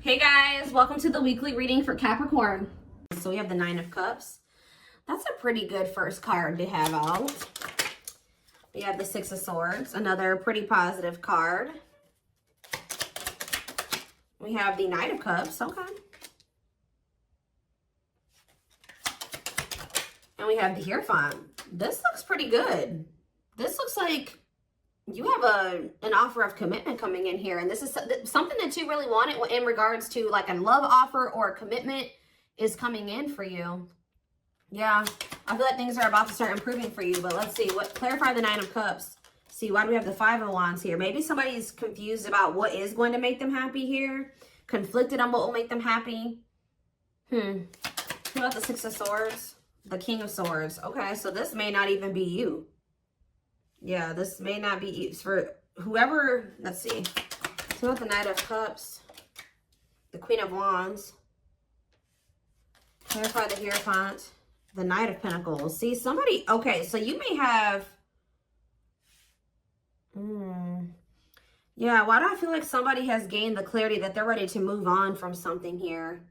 Hey guys, welcome to the weekly reading for Capricorn. So we have the Nine of Cups. That's a pretty good first card to have out. We have the Six of Swords, another pretty positive card. We have the Knight of Cups, okay. And we have the Hierophant. This looks pretty good. This looks like you have an offer of commitment coming in here, and this is something that you really wanted in regards to like a love offer or a commitment is coming in for you. Yeah, I feel like things are about to start improving for you, but let's see. Clarify the Nine of Cups. See, why do we have the Five of Wands here? Maybe somebody's confused about what is going to make them happy here, conflicted on what will make them happy. What about the Six of Swords? The King of Swords. Okay, so this may not even be you. Yeah, this may not be for whoever. Let's see. So with the Knight of Cups, the Queen of Wands, clarify the Hierophant, the Knight of Pentacles. See, somebody, okay, so you may have, yeah, why do I feel like somebody has gained the clarity that they're ready to move on from something here?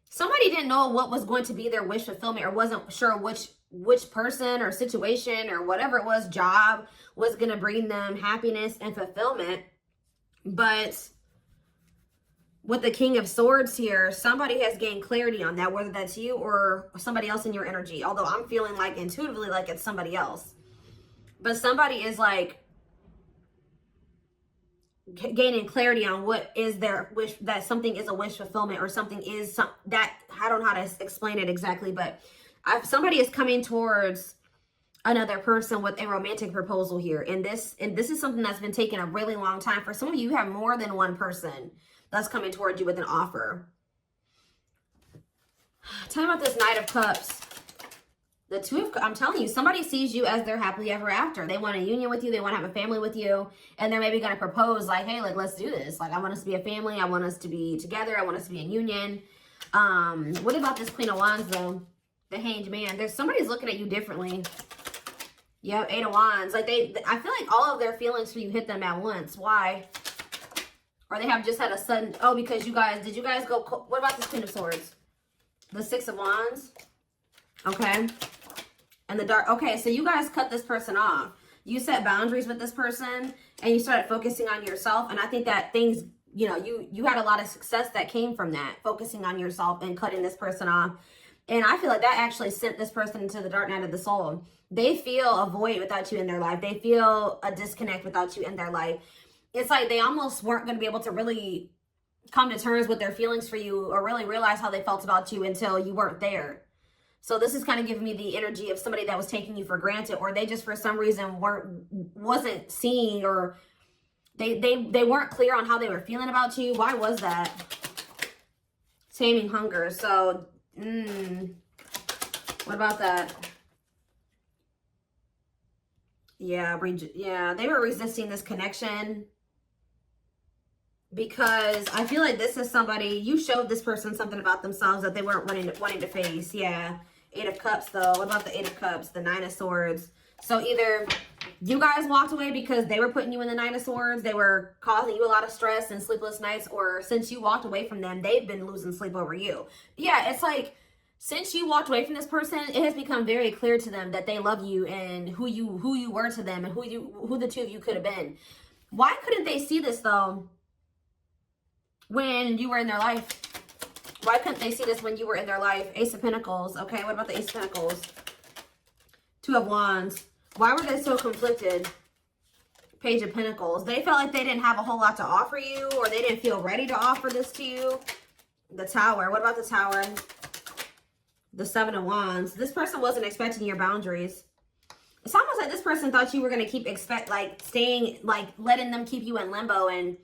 Somebody didn't know what was going to be their wish fulfillment, or wasn't sure which person or situation or whatever it was, job, was going to bring them happiness and fulfillment. But with the King of Swords here, somebody has gained clarity on that, whether that's you or somebody else in your energy. Although I'm feeling like intuitively like it's somebody else. But somebody is like gaining clarity on what is their wish, that something is a wish fulfillment, or something is that, I don't know how to explain it exactly, but somebody is coming towards another person with a romantic proposal here. And this is something that's been taking a really long time. For some of you, you have more than one person that's coming towards you with an offer. Tell me about this Knight of Cups. The Two of, I'm telling you, somebody sees you as their happily ever after. They want a union with you. They want to have a family with you. And they're maybe going to propose like, hey, like, let's do this. Like, I want us to be a family. I want us to be together. I want us to be in union. What about this Queen of Wands, though? The Hanged Man. There's somebody's looking at you differently. Yep, Eight of Wands. Like, I feel like all of their feelings for you hit them at once. Why? Or they have just had a sudden, oh, because did you guys go, what about this Queen of Swords? The Six of Wands. Okay. And the Dark, okay, so you guys cut this person off. You set boundaries with this person, and you started focusing on yourself. And I think that things, you know, you had a lot of success that came from that, focusing on yourself and cutting this person off. And I feel like that actually sent this person into the dark night of the soul. They feel a void without you in their life. They feel a disconnect without you in their life. It's like they almost weren't going to be able to really come to terms with their feelings for you, or really realize how they felt about you until you weren't there. So this is kind of giving me the energy of somebody that was taking you for granted, or they just for some reason wasn't seeing, or they weren't clear on how they were feeling about you. Why was that? Taming hunger. So, what about that? Yeah, they were resisting this connection because I feel like this is somebody, you showed this person something about themselves that they weren't wanting to face. Yeah. Eight of Cups, though. What about the Eight of Cups? The Nine of Swords. So either you guys walked away because they were putting you in the Nine of Swords, they were causing you a lot of stress and sleepless nights, or since you walked away from them, they've been losing sleep over you. Yeah, it's like, since you walked away from this person, it has become very clear to them that they love you and who you were to them, and who the two of you could have been. Why couldn't they see this, though, when you were in their life? Why couldn't they see this when you were in their life? Ace of Pentacles. Okay, what about the Ace of Pentacles? Two of Wands. Why were they so conflicted? Page of Pentacles. They felt like they didn't have a whole lot to offer you, or they didn't feel ready to offer this to you. The Tower. What about the Tower? The Seven of Wands. This person wasn't expecting your boundaries. It's almost like this person thought you were going to keep staying, like letting them keep you in limbo and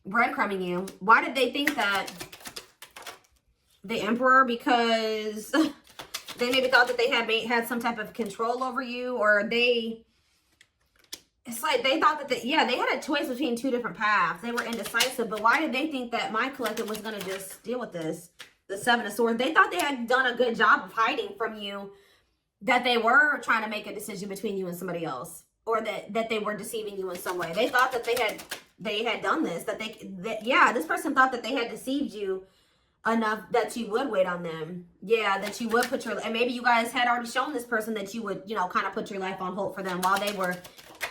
breadcrumbing you. Why did they think that? The Emperor, because they maybe thought that they had some type of control over you, or it's like they thought that they had a choice between two different paths. They were indecisive, but why did they think that my collective was going to just deal with this? The Seven of Swords. They thought they had done a good job of hiding from you that they were trying to make a decision between you and somebody else, or that they were deceiving you in some way. They thought that they had done this, yeah, this person thought that they had deceived you enough that you would wait on them. Yeah, that you would put your, and maybe you guys had already shown this person that you would, you know, kind of put your life on hold for them while they were,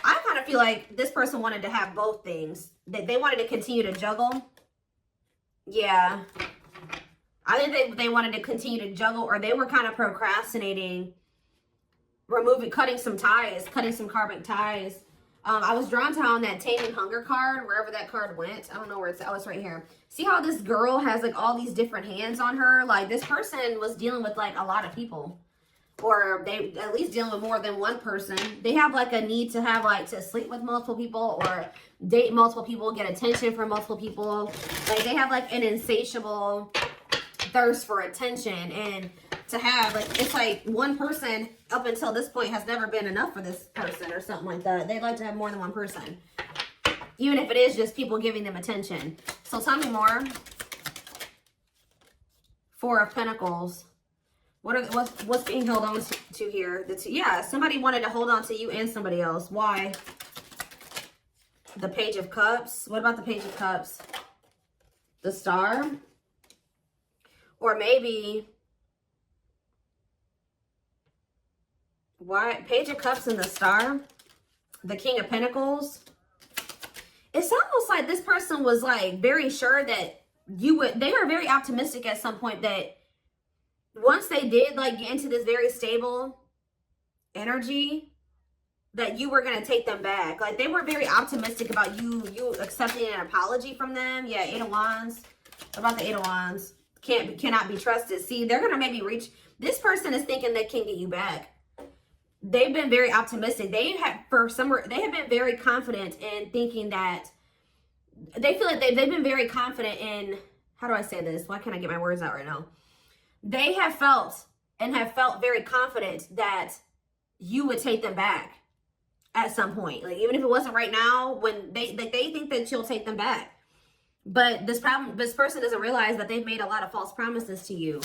I kind of feel like this person wanted to have both things. They wanted to continue to juggle. Yeah. I think they wanted to continue to juggle, or they were kind of procrastinating, cutting some ties, cutting some karmic ties. I was drawn to on that Taming Hunger card, wherever that card went. I don't know where it's, oh, it's right here. See how this girl has like all these different hands on her? Like this person was dealing with like a lot of people, or they at least dealing with more than one person. They have like a need to have like to sleep with multiple people or date multiple people, get attention from multiple people. Like they have like an insatiable thirst for attention, and to have like, it's like one person up until this point has never been enough for this person or something like that. They'd like to have more than one person, even if it is just people giving them attention. So tell me more. Four of Pentacles. What's being held on to here? Yeah, somebody wanted to hold on to you and somebody else. Why? The Page of Cups. What about the Page of Cups? The Star. Or maybe, why? Page of Cups and the Star. The King of Pentacles. It's almost like this person was like very sure that you would, they were very optimistic at some point that once they did like get into this very stable energy, that you were going to take them back. Like they were very optimistic about you accepting an apology from them. Yeah, Eight of Wands. What about the Eight of Wands? Cannot be trusted. See, they're going to maybe reach, this person is thinking they can get you back. They've been very optimistic. They have been very confident in thinking that, they feel like they've been very confident in, how do I say this? Why can't I get my words out right now? They have felt very confident that you would take them back at some point. Like even if it wasn't right now, when they think that you'll take them back. But this person doesn't realize that they've made a lot of false promises to you.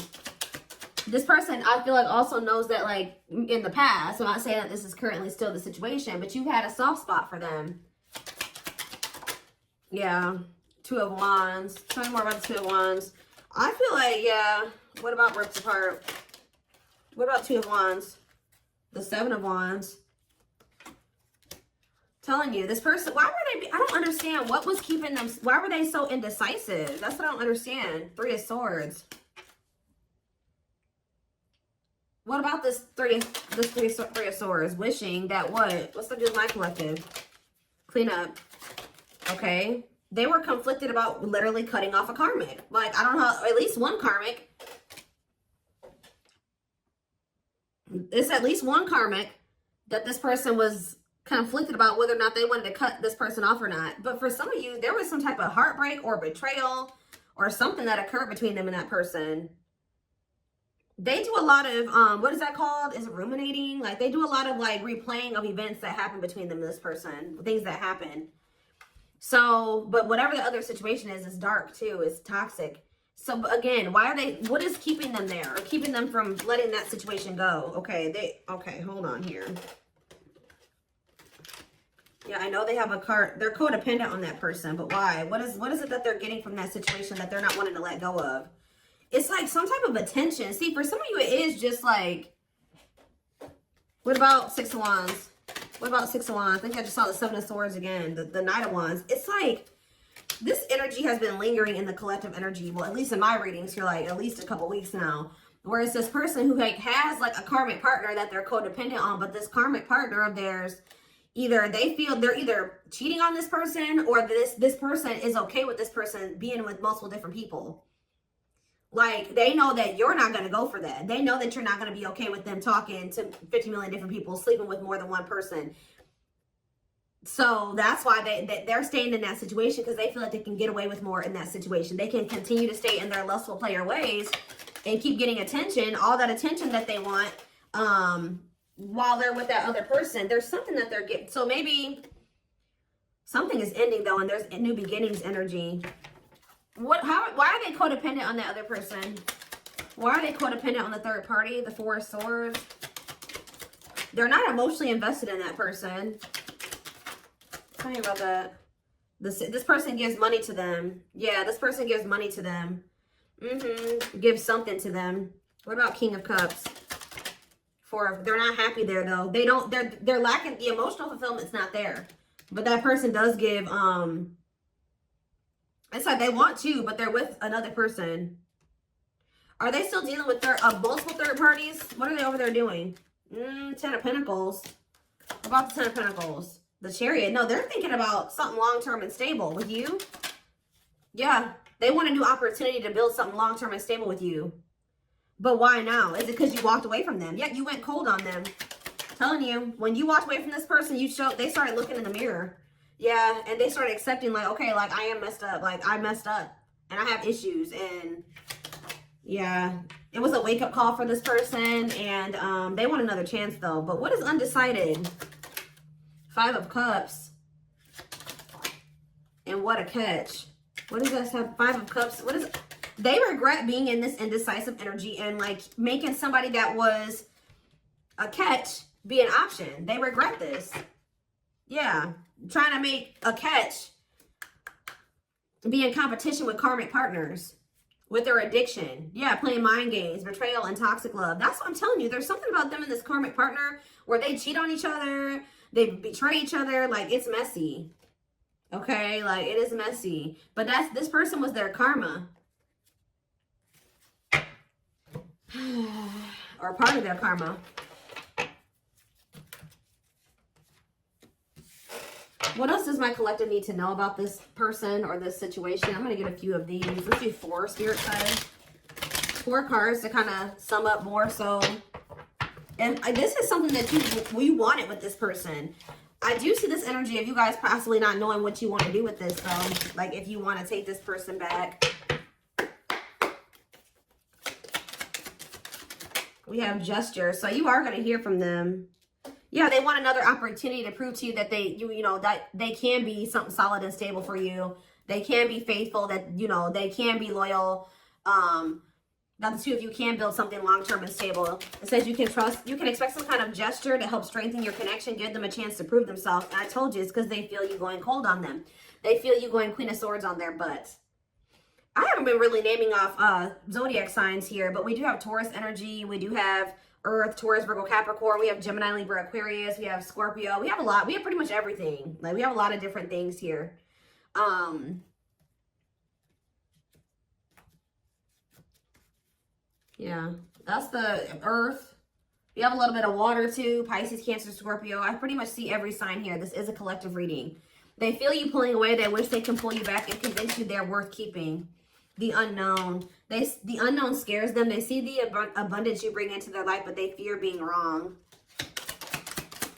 This person, I feel like, also knows that, like, in the past, I'm not saying that this is currently still the situation, but you've had a soft spot for them. Yeah. Two of Wands. Tell me more about the Two of Wands. I feel like, yeah. What about ripped apart? What about Two of Wands? The Seven of Wands. Telling you, this person, why were they, I don't understand what was keeping them, why were they so indecisive? That's what I don't understand. Three of Swords. What about this three of Swords? Wishing that what? What's the deal with my collective? Clean up. Okay. They were conflicted about literally cutting off a karmic. Like, I don't know, at least one karmic. It's at least one karmic that this person was conflicted about whether or not they wanted to cut this person off or not. But for some of you, there was some type of heartbreak or betrayal or something that occurred between them and that person. They do a lot of, what is that called? Is it ruminating? Like, they do a lot of, like, replaying of events that happen between them and this person. Things that happen. So, but whatever the other situation is dark, too. It's toxic. So, again, why are they, what is keeping them there? Or keeping them from letting that situation go? Okay, okay, hold on here. Yeah, I know they have a card. They're codependent on that person, but why? What is it that they're getting from that situation that they're not wanting to let go of? It's like some type of attention. See, for some of you, it is just like, what about Six of Wands? What about Six of Wands? I think I just saw the Seven of Swords again, the Knight of Wands. It's like, this energy has been lingering in the collective energy. Well, at least in my readings for like at least a couple weeks now. Whereas this person who like has like a karmic partner that they're codependent on, but this karmic partner of theirs, either they feel they're either cheating on this person or this person is okay with this person being with multiple different people. Like, they know that you're not going to go for that. They know that you're not going to be okay with them talking to 50 million different people, sleeping with more than one person. So that's why they're staying in that situation, because they feel like they can get away with more in that situation. They can continue to stay in their lustful player ways and keep getting attention, all that attention that they want, while they're with that other person. There's something that they're getting. So maybe something is ending, though, and there's a new beginnings energy. Why are they codependent on that other person? Why are they codependent on the third party, the Four of Swords? They're not emotionally invested in that person. Tell me about that. This person gives money to them. Yeah, this person gives money to them. Gives something to them. What about King of Cups? They're not happy there though. They're lacking the emotional fulfillment's not there. But that person does give it's like they want to, but they're with another person. Are they still dealing with multiple third parties? What are they over there doing? 10 of Pentacles. What about the 10 of Pentacles? The Chariot. No, they're thinking about something long-term and stable with you. Yeah, they want a new opportunity to build something long-term and stable with you. But why now? Is it because you walked away from them? Yeah, you went cold on them. I'm telling you, when you walked away from this person, they started looking in the mirror. Yeah, and they started accepting like, okay, like I am messed up. Like I messed up and I have issues. And yeah, it was a wake-up call for this person. And they want another chance though. But what is undecided? 5 of Cups. And what a catch. What does that have? 5 of Cups. What is... They regret being in this indecisive energy and like making somebody that was a catch be an option. They regret this. Yeah. Trying to make a catch be in competition with karmic partners. With their addiction. Yeah, playing mind games, betrayal, and toxic love. That's what I'm telling you. There's something about them and this karmic partner where they cheat on each other. They betray each other. Like, it's messy. Okay? Like, it is messy. But this person was their karma. Or part of their karma. What else does my collective need to know about this person or this situation? I'm going to get a few of these. Let's do 4 spirit guides. 4 cards to kind of sum up more so. And this is something that you wanted with this person. I do see this energy of you guys possibly not knowing what you want to do with this though. Like if you want to take this person back. We have gesture. So you are going to hear from them. Yeah, they want another opportunity to prove to you that that they can be something solid and stable for you. They can be faithful, that, they can be loyal. That the two of you can build something long-term and stable. It says you can expect some kind of gesture to help strengthen your connection, give them a chance to prove themselves. And I told you, it's because they feel you going cold on them. They feel you going Queen of Swords on their butt. I haven't been really naming off zodiac signs here, but we do have Taurus energy. We do have Earth, Taurus, Virgo, Capricorn. We have Gemini, Libra, Aquarius. We have Scorpio. We have a lot. We have pretty much everything. Like, we have a lot of different things here. Yeah, that's the Earth. We have a little bit of water too. Pisces, Cancer, Scorpio. I pretty much see every sign here. This is a collective reading. They feel you pulling away. They wish they can pull you back and convince you they're worth keeping. The unknown. The unknown scares them. They see the abundance you bring into their life, but they fear being wrong.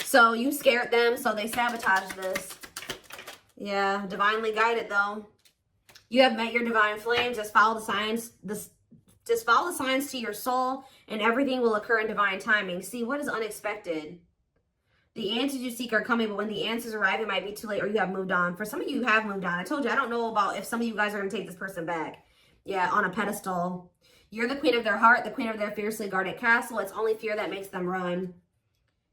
So you scared them, so they sabotage this. Yeah, divinely guided though. You have met your divine flame. Just follow the signs. Just follow the signs to your soul, and everything will occur in divine timing. See, what is unexpected? The answers you seek are coming, but when the answers arrive, it might be too late or you have moved on. For some of you, you have moved on. I told you, I don't know about if some of you guys are going to take this person back. Yeah, on a pedestal. You're the queen of their heart, the queen of their fiercely guarded castle. It's only fear that makes them run.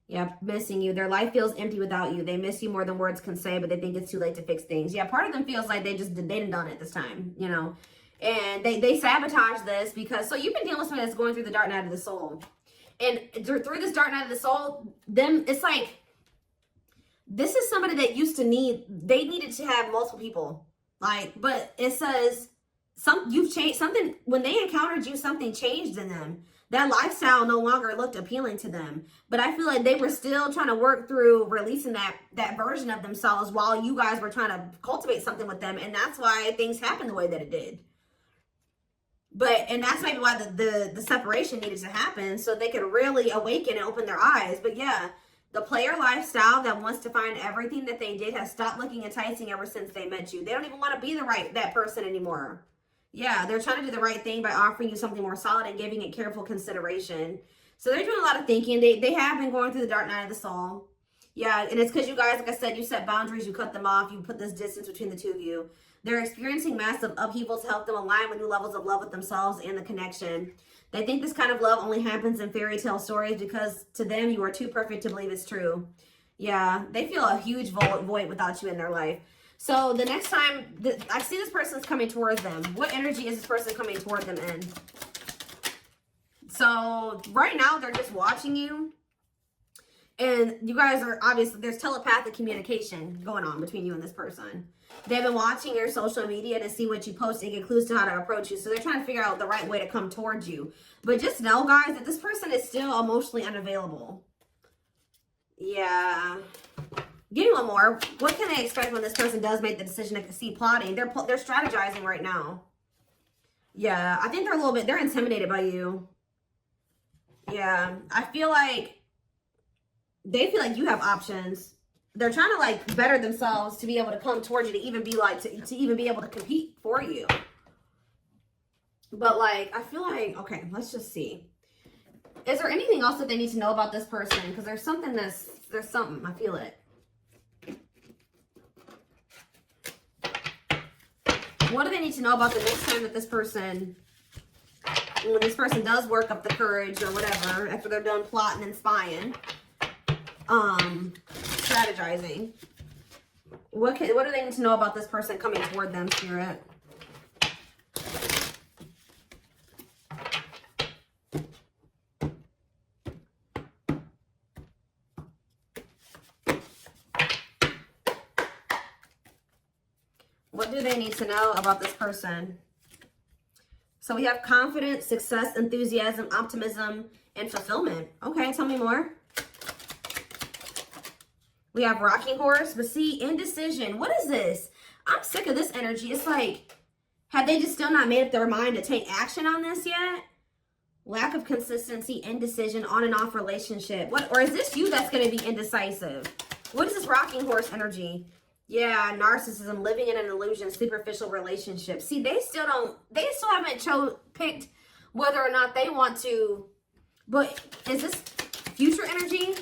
Yeah, missing you. Their life feels empty without you. They miss you more than words can say, but they think it's too late to fix things. Yeah, part of them feels like they didn't done it this time, And they sabotage this because, so you've been dealing with somebody that's going through the dark night of the soul. And through this dark night of the soul, it's like, this is somebody that they needed to have multiple people. Like, but it says, you've changed something. When they encountered you, something changed in them. That lifestyle no longer looked appealing to them. But I feel like they were still trying to work through releasing that version of themselves while you guys were trying to cultivate something with them. And that's why things happened the way that it did. And that's maybe why the separation needed to happen, so they could really awaken and open their eyes. But yeah, the player lifestyle that wants to find everything that they did has stopped looking enticing ever since they met you. They don't even want to be that person anymore. Yeah, they're trying to do the right thing by offering you something more solid and giving it careful consideration. So they're doing a lot of thinking. They have been going through the dark night of the soul. Yeah, and it's because you guys, like I said, you set boundaries, you cut them off, you put this distance between the two of you. They're experiencing massive upheaval to help them align with new levels of love with themselves and the connection. They think this kind of love only happens in fairy tale stories because to them, you are too perfect to believe it's true. Yeah, they feel a huge void without you in their life. So the next time I see this person's coming towards them, what energy is this person coming toward them in? So right now they're just watching you. And you guys are obviously, there's telepathic communication going on between you and this person. They've been watching your social media to see what you post and get clues to how to approach you. So they're trying to figure out the right way to come towards you. But just know, guys, that this person is still emotionally unavailable. Yeah. Give me one more. What can I expect when this person does make the decision to see plotting? They're strategizing right now. Yeah, I think they're intimidated by you. Yeah, I feel like they feel like you have options. They're trying to like better themselves to be able to come towards you, to even be like, to even be able to compete for you. But like, I feel like, okay, let's just see. Is there anything else that they need to know about this person? Because there's something, I feel it. What do they need to know about the next time that this person, when this person does work up the courage or whatever, after they're done plotting and spying, strategizing? What do they need to know about this person coming toward them, Spirit? What do they need to know about this person? So we have confidence, success, enthusiasm, optimism, and fulfillment. Okay, tell me more. We have rocking horse, but see, indecision. What is this? I'm sick of this energy. It's like, have they just still not made up their mind to take action on this yet? Lack of consistency, indecision, on and off relationship. Or is this you that's going to be indecisive? What is this rocking horse energy? Yeah, narcissism, living in an illusion, superficial relationship. See, they still haven't picked whether or not they want to. But is this future energy?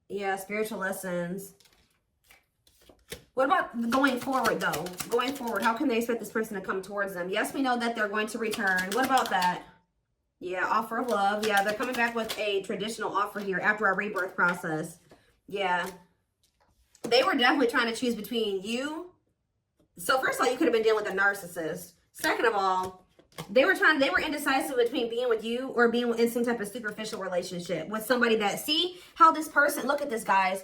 Yeah, spiritual lessons. What about going forward, though? Going forward, how can they expect this person to come towards them? Yes, we know that they're going to return. What about that? Yeah, offer of love. Yeah, they're coming back with a traditional offer here after our rebirth process. Yeah. They were definitely trying to choose between you. So first of all, you could have been dealing with a narcissist. Second of all, they were indecisive between being with you or being in some type of superficial relationship with somebody that, see how this person, look at this, guys.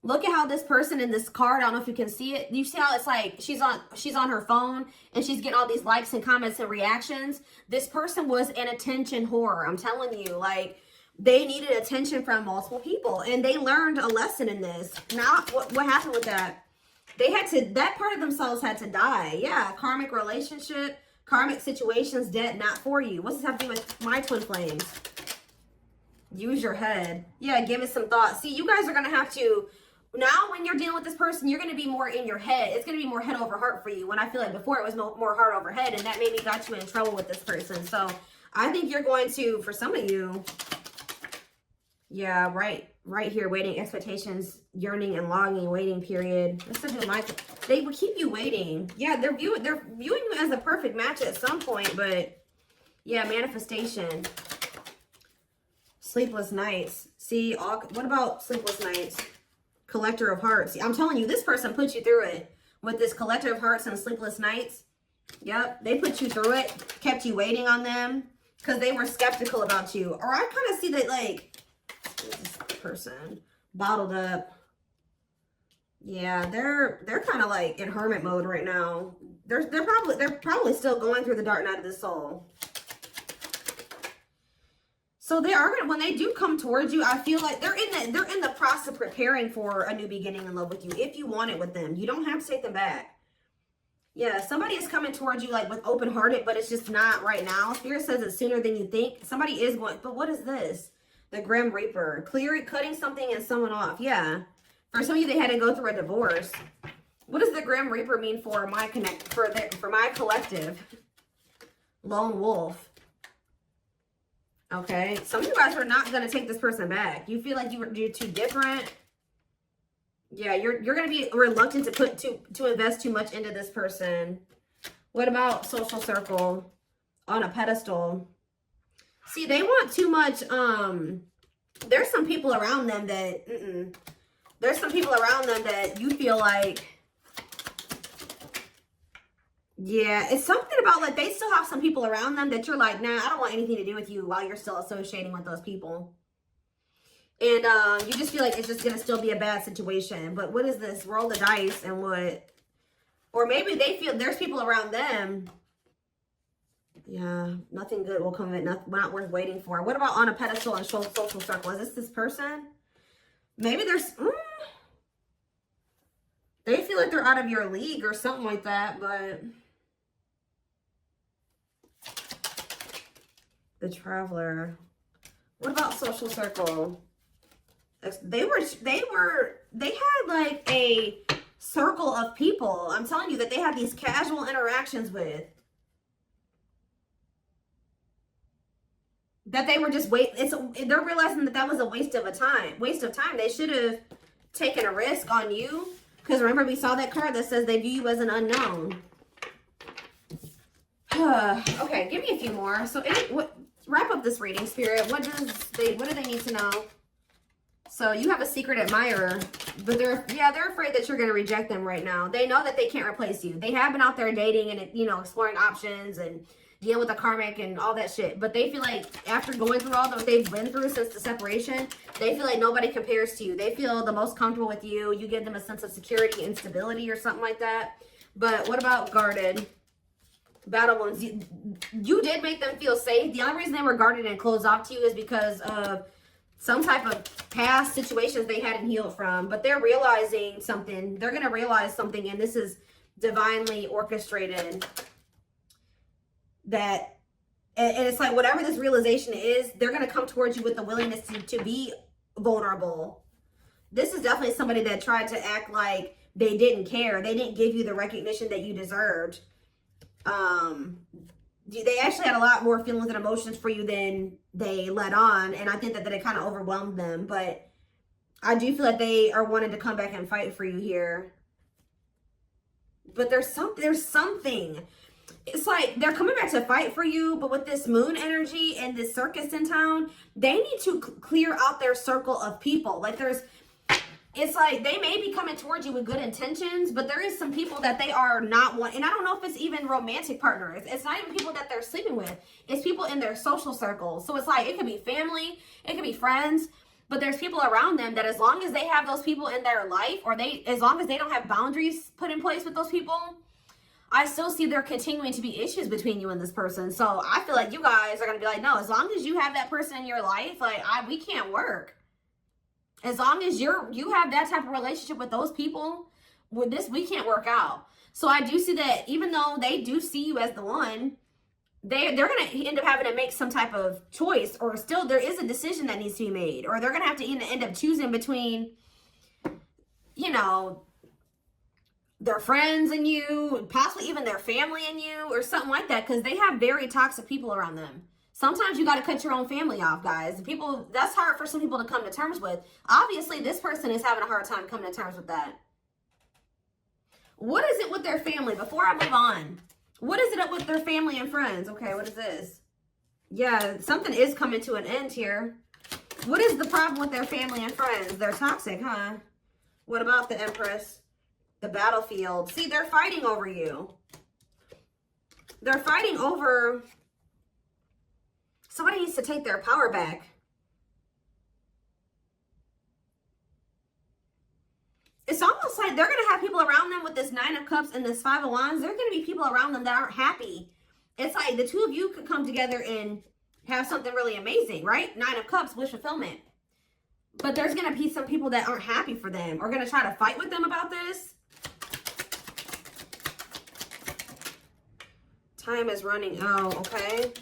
Look at how this person in this card, I don't know if you can see it. You see how it's like she's on her phone and she's getting all these likes and comments and reactions. This person was an attention whore. I'm telling you, like, they needed attention from multiple people, and they learned a lesson in this. Now, what happened with that? That part of themselves had to die. Yeah, karmic relationship, karmic situations, dead, not for you. What's this have to do with my twin flames? Use your head. Yeah, give it some thought. See, you guys are going to have to, now when you're dealing with this person, you're going to be more in your head. It's going to be more head over heart for you. When I feel like before it was more heart over head, and that maybe got you in trouble with this person. So I think you're going to, for some of you, yeah, right here, waiting, expectations, yearning and longing, waiting period. Let's do they will keep you waiting. Yeah, they're viewing you as the perfect match at some point, but yeah, manifestation. Sleepless nights. See, what about sleepless nights? Collector of hearts. See, I'm telling you, this person put you through it with this collector of hearts and sleepless nights. Yep, they put you through it, kept you waiting on them because they were skeptical about you. Or I kind of see that, like, this person bottled up. Yeah, they're kind of like in hermit mode right now. They're probably still going through the dark night of the soul. So they are gonna, when they do come towards you, I feel like they're in the process of preparing for a new beginning in love with you. If you want it with them, you don't have to take them back. Yeah, somebody is coming towards you like with open-hearted, but it's just not right now. Spirit says it's sooner than you think. Somebody is going, but what is this? The Grim Reaper, cutting something and someone off. Yeah, for some of you, they had to go through a divorce. What does the Grim Reaper mean for my for my collective? Lone Wolf. Okay, some of you guys are not going to take this person back. You feel like you're too different. Yeah, you're going to be reluctant to invest too much into this person. What about social circle? On a pedestal. See, they want too much. There's some people around them that There's some people around them that you feel like, yeah, it's something about like they still have some people around them that you're like, nah, I don't want anything to do with you while you're still associating with those people. And you just feel like it's just going to still be a bad situation. But what is this? Roll the dice and what? Or maybe they feel there's people around them. Yeah, nothing good will come of it. Not worth waiting for. What about on a pedestal and social circle? Is this person? Maybe there's... they feel like they're out of your league or something like that, but... The Traveler. What about social circle? They had like a circle of people. I'm telling you that they had these casual interactions with. That they were just they're realizing that that was a waste of time. They should have taken a risk on you. Because remember, we saw that card that says they view you as an unknown. Okay, give me a few more. So wrap up this reading, Spirit. What do they need to know? So you have a secret admirer, but they're afraid that you're going to reject them right now. They know that they can't replace you. They have been out there dating and, you know, exploring options and dealing with the karmic and all that shit. But they feel like after going through all that they've been through since the separation, they feel like nobody compares to you. They feel the most comfortable with you. You give them a sense of security and stability or something like that. But what about guarded? Battle wounds. You did make them feel safe. The only reason they were guarded and closed off to you is because of some type of past situations they hadn't healed from. But they're realizing something. They're going to realize something, and this is divinely orchestrated. And it's like whatever this realization is, they're going to come towards you with the willingness to be vulnerable. This is definitely somebody that tried to act like they didn't care. They didn't give you the recognition that you deserved. They actually had a lot more feelings and emotions for you than they let on, and I think that it kind of overwhelmed them. But I do feel like they are wanting to come back and fight for you here. But there's something. It's like they're coming back to fight for you, but with this moon energy and this circus in town, they need to clear out their circle of people. Like it's like they may be coming towards you with good intentions, but there is some people that they are not want. And I don't know if it's even romantic partners. It's not even people that they're sleeping with. It's people in their social circles. So it's like, it could be family, it could be friends, but there's people around them that as long as they have those people in their life, or as long as they don't have boundaries put in place with those people, I still see there continuing to be issues between you and this person. So I feel like you guys are going to be like, no, as long as you have that person in your life, like we can't work. As long as you have that type of relationship with those people, with this, we can't work out. So I do see that even though they do see you as the one, they're going to end up having to make some type of choice, or still there is a decision that needs to be made, or they're going to have to end up choosing between, you know, their friends and you, possibly even their family and you, or something like that, because they have very toxic people around them. Sometimes you got to cut your own family off, guys. That's hard for some people to come to terms with. Obviously, this person is having a hard time coming to terms with that. What is it with their family? Before I move on, what is it up with their family and friends? Okay, what is this? Yeah, something is coming to an end here. What is the problem with their family and friends? They're toxic, huh? What about the Empress? The battlefield. See, they're fighting over you. They're fighting over... Somebody needs to take their power back. It's almost like they're going to have people around them with this 9 of Cups and this 5 of Wands. There are going to be people around them that aren't happy. It's like the two of you could come together and have something really amazing, right? 9 of Cups, wish fulfillment. But there's going to be some people that aren't happy for them, or going to try to fight with them about this. Time is running out, okay?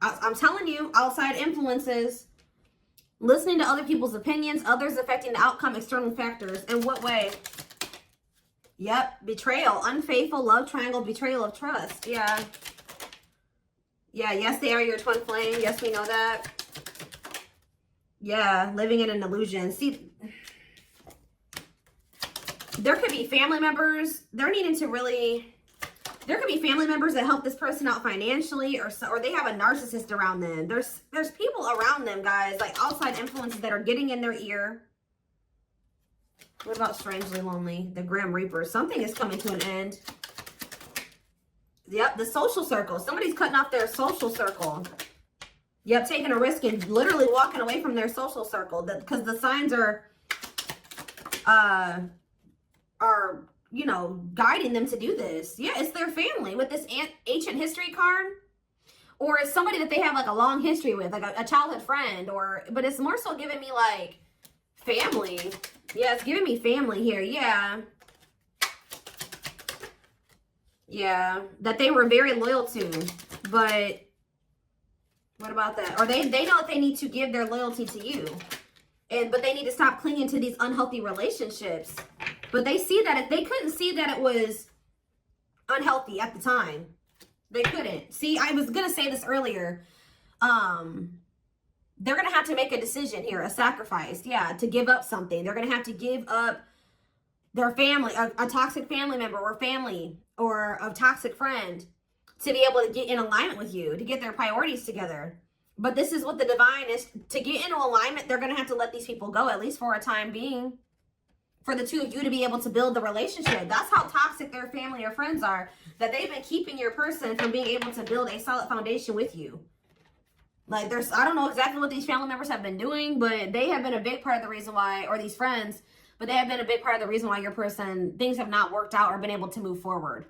I'm telling you, outside influences, listening to other people's opinions, others affecting the outcome, external factors. In what way? Yep, betrayal, unfaithful, love triangle, betrayal of trust. Yeah. Yeah, yes, they are your twin flame. Yes, we know that. Yeah, living in an illusion. See, there could be family members. They're needing to really... There could be family members that help this person out financially, or they have a narcissist around them. There's people around them, guys, like outside influences that are getting in their ear. What about strangely lonely? The Grim Reaper. Something is coming to an end. Yep, the social circle. Somebody's cutting off their social circle. Yep, taking a risk and literally walking away from their social circle. Because the signs are, you know, guiding them to do this. Yeah, it's their family with this ancient history card. Or it's somebody that they have like a long history with, like a childhood friend. But it's more so giving me like family. Yeah, it's giving me family here. Yeah. Yeah, that they were very loyal to. But what about that? Or they know that they need to give their loyalty to you. But they need to stop clinging to these unhealthy relationships. But they see that they couldn't see that it was unhealthy at the time. They couldn't. See, I was going to say this earlier. They're going to have to make a decision here, a sacrifice. Yeah, to give up something. They're going to have to give up their family, a toxic family member or family or a toxic friend to be able to get in alignment with you, to get their priorities together. But this is what the divine is. To get into alignment, they're going to have to let these people go, at least for a time being, for the two of you to be able to build the relationship. That's how toxic their family or friends are, that they've been keeping your person from being able to build a solid foundation with you. Like, I don't know exactly what these family members have been doing, but they have been a big part of the reason why, or these friends, but they have been a big part of the reason why your person, things have not worked out or been able to move forward.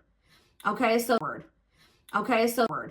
Okay, so